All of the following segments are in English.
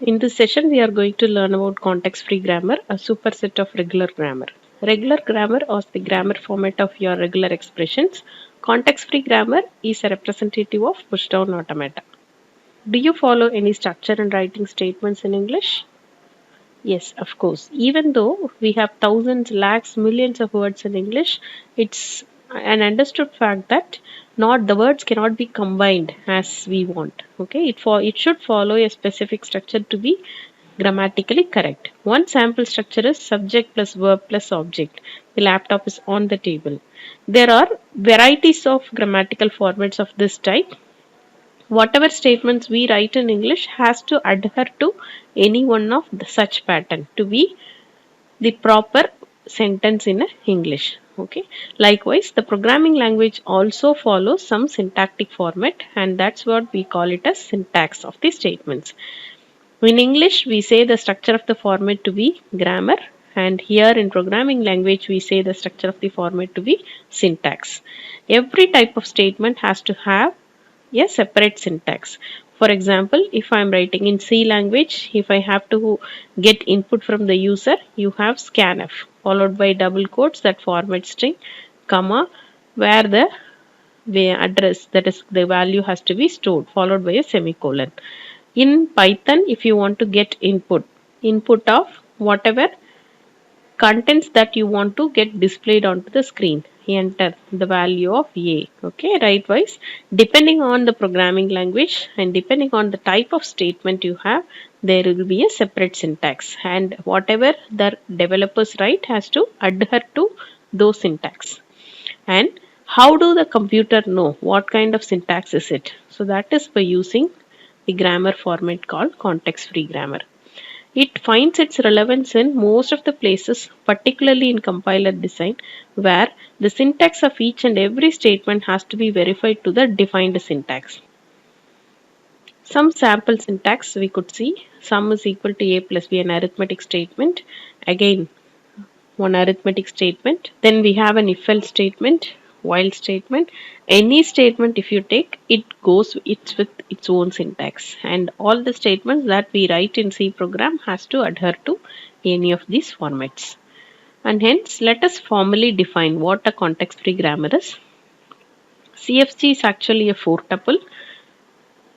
In this session, we are going to learn about context-free grammar, a superset of regular grammar. Regular grammar is the grammar format of your regular expressions. Context-free grammar is a representative of push-down automata. Do you follow any structure in writing statements in English? Yes, of course. Even though we have thousands, lakhs, millions of words in English, it's an understood fact that not the words cannot be combined as we want. Okay, it should follow a specific structure to be grammatically correct. One sample structure is subject plus verb plus object. The laptop is on the table. There are varieties of grammatical formats of this type. Whatever statements we write in English has to adhere to any one of such pattern to be the proper sentence in English. Okay. Likewise, the programming language also follows some syntactic format, and that's what we call it as syntax of the statements. In English, we say the structure of the format to be grammar, and here in programming language, we say the structure of the format to be syntax. Every type of statement has to have a separate syntax. For example, if I am writing in C language, if I have to get input from the user, you have scanf followed by double quotes that format string, comma, where the address, that is the value, has to be stored, followed by a semicolon. In Python, if you want to get input of whatever contents that you want to get displayed onto the screen, enter the value of a. Okay, rightwise, depending on the programming language and depending on the type of statement you have, there will be a separate syntax, and whatever the developers write has to adhere to those syntax. And how do the computer know what kind of syntax is it? So that is by using the grammar format called context free grammar. It finds its relevance in most of the places, particularly in compiler design, where the syntax of each and every statement has to be verified to the defined syntax. Some sample syntax we could see: sum is equal to a plus b, an arithmetic statement. Again, one arithmetic statement. Then we have an if else statement, while statement. Any statement, if you take, it goes it's with its own syntax, and all the statements that we write in C program has to adhere to any of these formats. And hence, let us formally define what a context free grammar is. CFG is actually a 4 tuple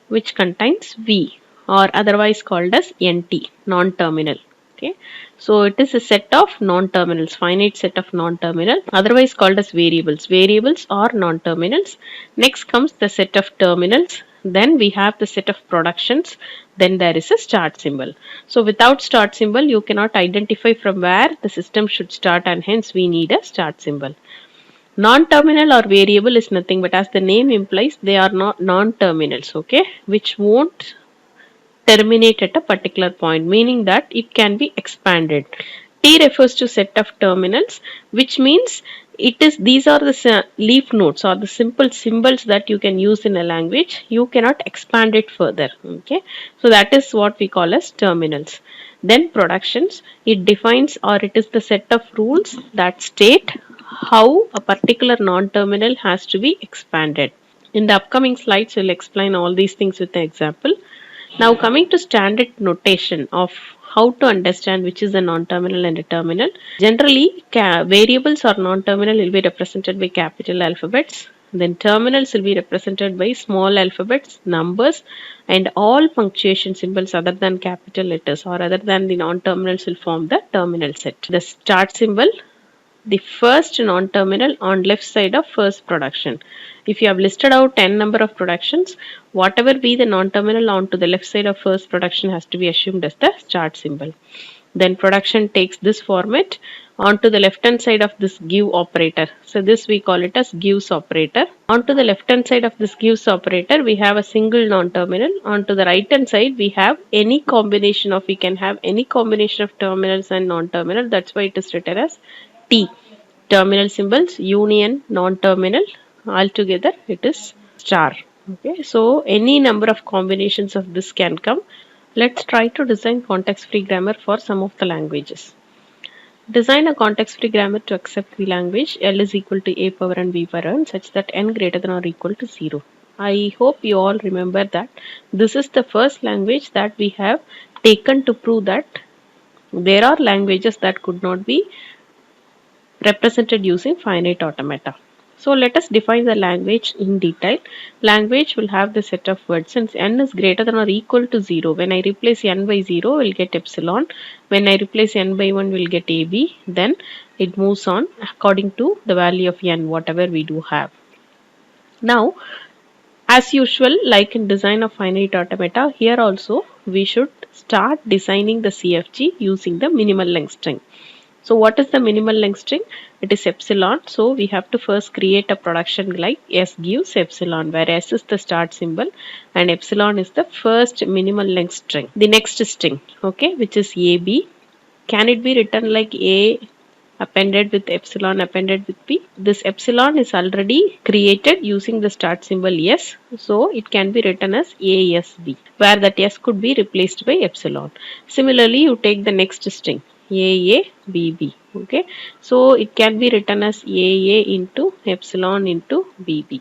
which contains V, or otherwise called as NT, non-terminal. Okay, so it is a set of non-terminals, finite set of non-terminal, otherwise called as variables. Variables are non-terminals. Next comes the set of terminals. Then we have the set of productions. Then there is a start symbol. So without start symbol, you cannot identify from where the system should start, and hence we need a start symbol. Non-terminal or variable is nothing but, as the name implies, they are not non-terminals, okay, which won't terminate at a particular point, meaning that it can be expanded. T refers to set of terminals, which means these are the leaf nodes or the simple symbols that you can use in a language. You cannot expand it further. Okay, so that is what we call as terminals. Then productions, it defines, or it is the set of rules that state how a particular non-terminal has to be expanded. In the upcoming slides, we'll explain all these things with an example. Now coming to standard notation of how to understand which is a non-terminal and a terminal. Generally, variables or non-terminal will be represented by capital alphabets. Then terminals will be represented by small alphabets, numbers, and all punctuation symbols other than capital letters or other than the non-terminals will form the terminal set. The start symbol, the first non-terminal on left side of first production. If you have listed out 10 number of productions, whatever be the non-terminal on to the left side of first production has to be assumed as the start symbol. Then production takes this format onto the left hand side of this give operator. So this we call it as gives operator. Onto the left hand side of this gives operator, we have a single non-terminal. Onto the right hand side, we have any combination of, we can have any combination of terminals and non-terminal. That's why it is written as T. Terminal symbols, union, non-terminal, altogether it is star. Okay, so any number of combinations of this can come. Let's try to design context-free grammar for some of the languages. Design a context-free grammar to accept the language L is equal to A power and B power n such that n greater than or equal to 0. I hope you all remember that this is the first language that we have taken to prove that there are languages that could not be represented using finite automata. So let us define the language in detail. Language will have the set of words. Since n is greater than or equal to 0, when I replace n by 0, we'll get epsilon. When I replace n by 1, we'll get ab. Then it moves on according to the value of n, whatever we do have. Now, as usual, like in design of finite automata, here also we should start designing the CFG using the minimal length string. So what is the minimal length string? It is epsilon. So we have to first create a production like S gives epsilon, where S is the start symbol and epsilon is the first minimal length string. The next string, okay, which is AB. Can it be written like A appended with epsilon appended with B? This epsilon is already created using the start symbol S. So it can be written as ASB, where that S could be replaced by epsilon. Similarly, you take the next string. AABB. Okay, so it can be written as AA into epsilon into BB.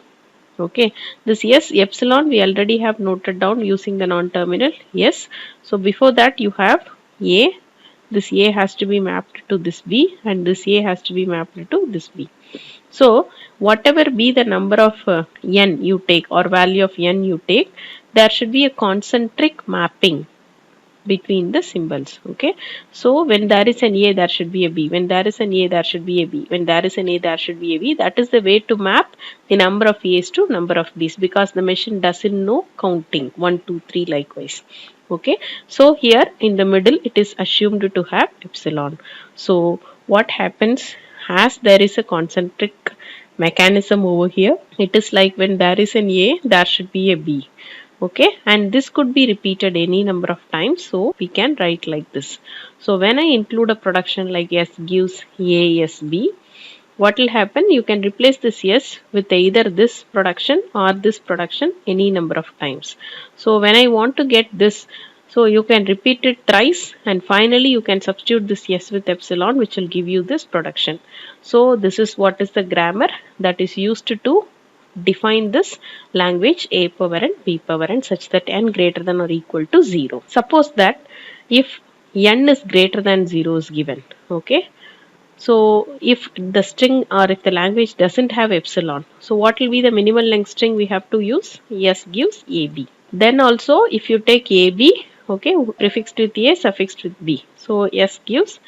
Okay, this yes epsilon we already have noted down using the non-terminal yes. So before that you have A, this A has to be mapped to this B and this A has to be mapped to this B. So whatever be the number of n you take or value of n you take, there should be a concentric mapping between the symbols. Okay, so when there is an A, there should be a B. When there is an A, there should be a B. When there is an A, there should be a B. That is the way to map the number of A's to number of B's, because the machine doesn't know counting 1, 2, 3 likewise. Okay, so here in the middle it is assumed to have epsilon. So what happens, as there is a concentric mechanism over here, it is like when there is an A, there should be a B. Okay, and this could be repeated any number of times, so we can write like this. So when I include a production like S gives ASB, what will happen, you can replace this S with either this production or this production any number of times. So when I want to get this, so you can repeat it thrice and finally you can substitute this S with epsilon, which will give you this production. So this is what is the grammar that is used to define this language A power n B power n such that n greater than or equal to 0. Suppose that if n is greater than 0 is given, okay, so if the string or if the language doesn't have epsilon, so what will be the minimal length string we have to use? S gives AB. Then also if you take AB, okay, prefixed with A, suffixed with B, so S gives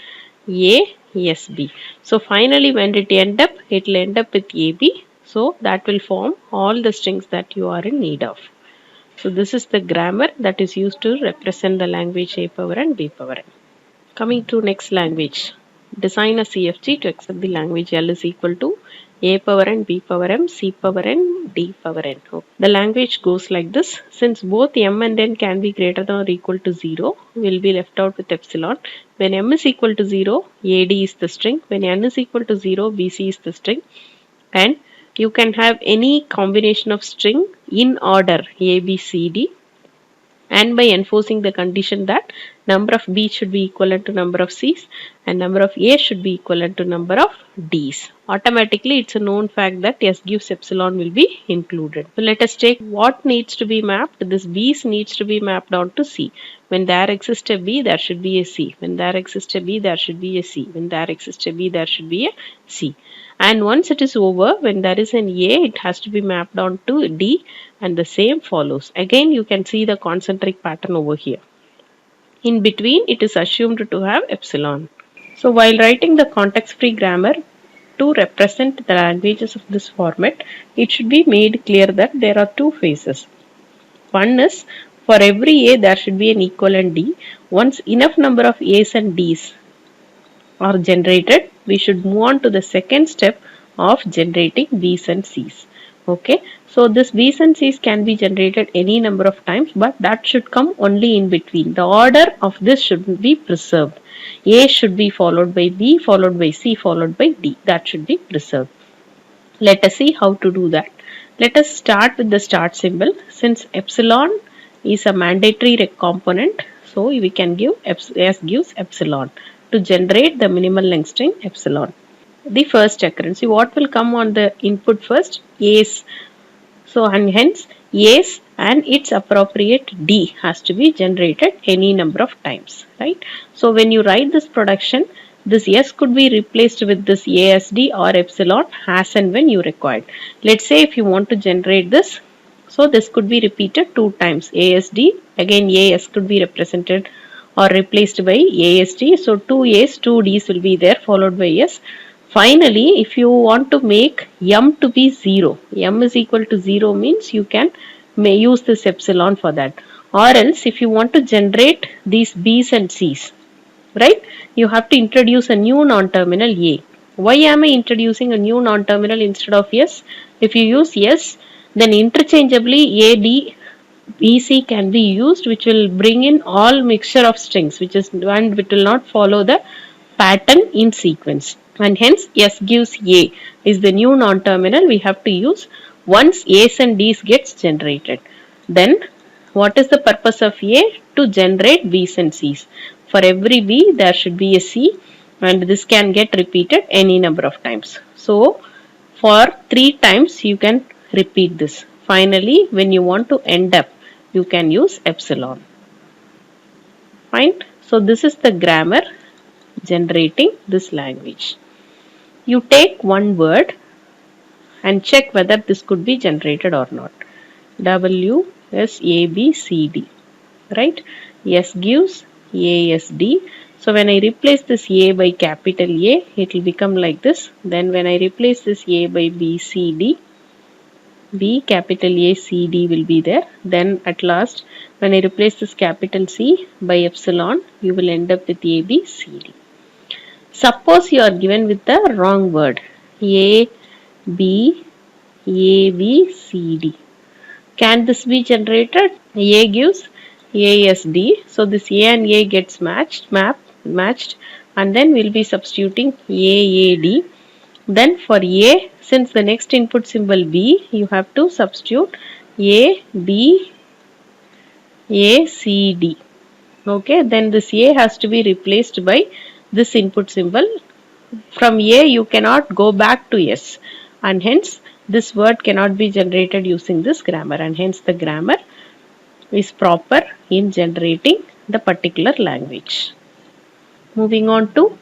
ASB. So finally when it will end up with AB. So that will form all the strings that you are in need of. So this is the grammar that is used to represent the language A power n B power n. Coming to next language. Design a CFG to accept the language L is equal to A power n B power m C power n D power n. The language goes like this. Since both m and n can be greater than or equal to 0, we will be left out with epsilon. When m is equal to 0, AD is the string. When n is equal to 0, BC is the string. And you can have any combination of string in order A, B, C, D, and by enforcing the condition that number of B should be equivalent to number of C's and number of A should be equivalent to number of D's. Automatically it's a known fact that S gives epsilon will be included. So let us check what needs to be mapped. This B's needs to be mapped onto C. When there exists a B, there should be a C. When there exists a B, there should be a C. When there exists a B, there should be a C. And once it is over, when there is an A, it has to be mapped onto D and the same follows. Again, you can see the concentric pattern over here. In between, it is assumed to have epsilon. So while writing the context-free grammar to represent the languages of this format, it should be made clear that there are two phases. One is for every A, there should be an equivalent D. Once enough number of A's and D's are generated, we should move on to the second step of generating B's and C's. Okay, so this B's and C's can be generated any number of times, but that should come only in between. The order of this should be preserved. A should be followed by B, followed by C, followed by D. That should be preserved. Let us see how to do that. Let us start with the start symbol. Since epsilon is a mandatory component, so we can give S gives epsilon to generate the minimal length string epsilon. The first occurrence, what will come on the input first? A's. So and hence A's and its appropriate D has to be generated any number of times, right? So when you write this production, this S could be replaced with this ASD or epsilon as and when you require. Let's say if you want to generate this, so this could be repeated 2 times. ASD, again AS could be represented or replaced by ASD. So 2 A's, 2 D's will be there followed by S. Finally, if you want to make m to be 0, m is equal to 0 means you may use this epsilon for that. Or else if you want to generate these B's and C's, right, you have to introduce a new non-terminal A. Why am I introducing a new non-terminal instead of S? If you use S, then interchangeably AD BC can be used, which will bring in all mixture of strings, which is and which will not follow the pattern in sequence. And hence S gives A is the new non-terminal we have to use once A's and D's gets generated. Then what is the purpose of A? To generate B's and C's. For every B there should be a C, and this can get repeated any number of times. So for 3 times you can repeat this. Finally, when you want to end up, you can use epsilon. Fine. So this is the grammar generating this language. You take one word and check whether this could be generated or not. W, S, A, B, C, D. Right? S gives A, S, D. So when I replace this A by capital A, it will become like this. Then when I replace this A by B, C, D, B capital A, C, D will be there. Then at last, when I replace this capital C by epsilon, you will end up with A, B, C, D. Suppose you are given with the wrong word. A, B, C, D. Can this be generated? A gives ASD. So this A and A gets matched, and then we'll be substituting AAD. Then for A, since the next input symbol B, you have to substitute A, B, A, C, D. Okay, then this A has to be replaced by this input symbol. From A, you cannot go back to S, and hence this word cannot be generated using this grammar, and hence the grammar is proper in generating the particular language. Moving on to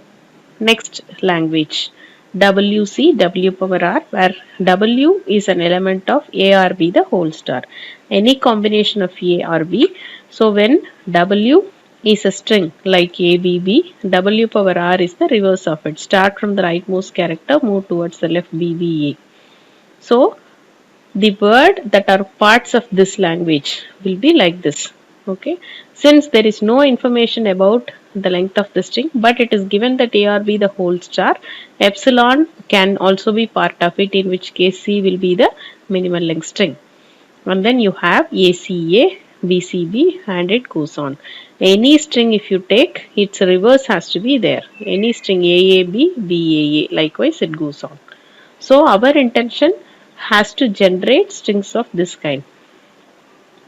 next language. WC, W power R, where W is an element of A or B, the whole star. Any combination of A or B. So when W is a string like ABB, W power R is the reverse of it. Start from the rightmost character, move towards the left, BBA. So the word that are parts of this language will be like this. Okay, since there is no information about the length of the string, but it is given that A or B the whole star, epsilon can also be part of it, in which case C will be the minimal length string. And then you have ACA, BCB, and it goes on. Any string if you take, its reverse has to be there. Any string AAB, BAA, likewise it goes on. So our intention has to generate strings of this kind.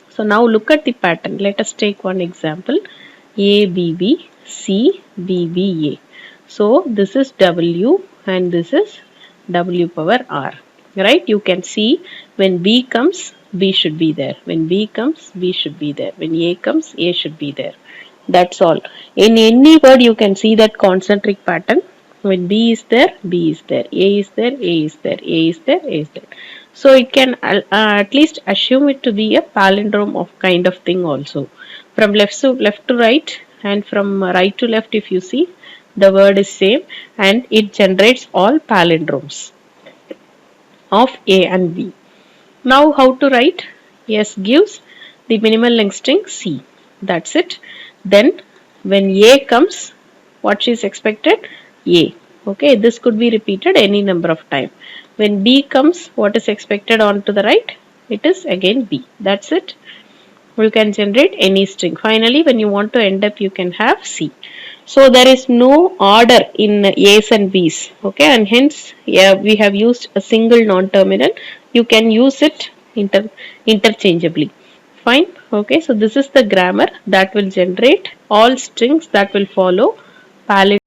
So now look at the pattern. Let us take one example. ABB, C, BBA. So this is W and this is W power R. Right? You can see when B comes, B should be there. When B comes, B should be there. When A comes, A should be there. That's all. In any word, you can see that concentric pattern. When B is there, B is there. A is there, A is there. A is there, A is there. So it can at least assume it to be a palindrome of kind of thing also. From left to right and from right to left, if you see, the word is same and it generates all palindromes of A and B. Now how to write? S gives the minimal length string C. That's it. Then when A comes, what is expected? A. Okay, this could be repeated any number of times. When B comes, what is expected on to the right? It is again B. That's it. You can generate any string. Finally, when you want to end up, you can have C. So there is no order in A's and B's. Okay, and hence we have used a single non-terminal. You can use it interchangeably. Fine. Okay, so this is the grammar that will generate all strings that will follow palindrome.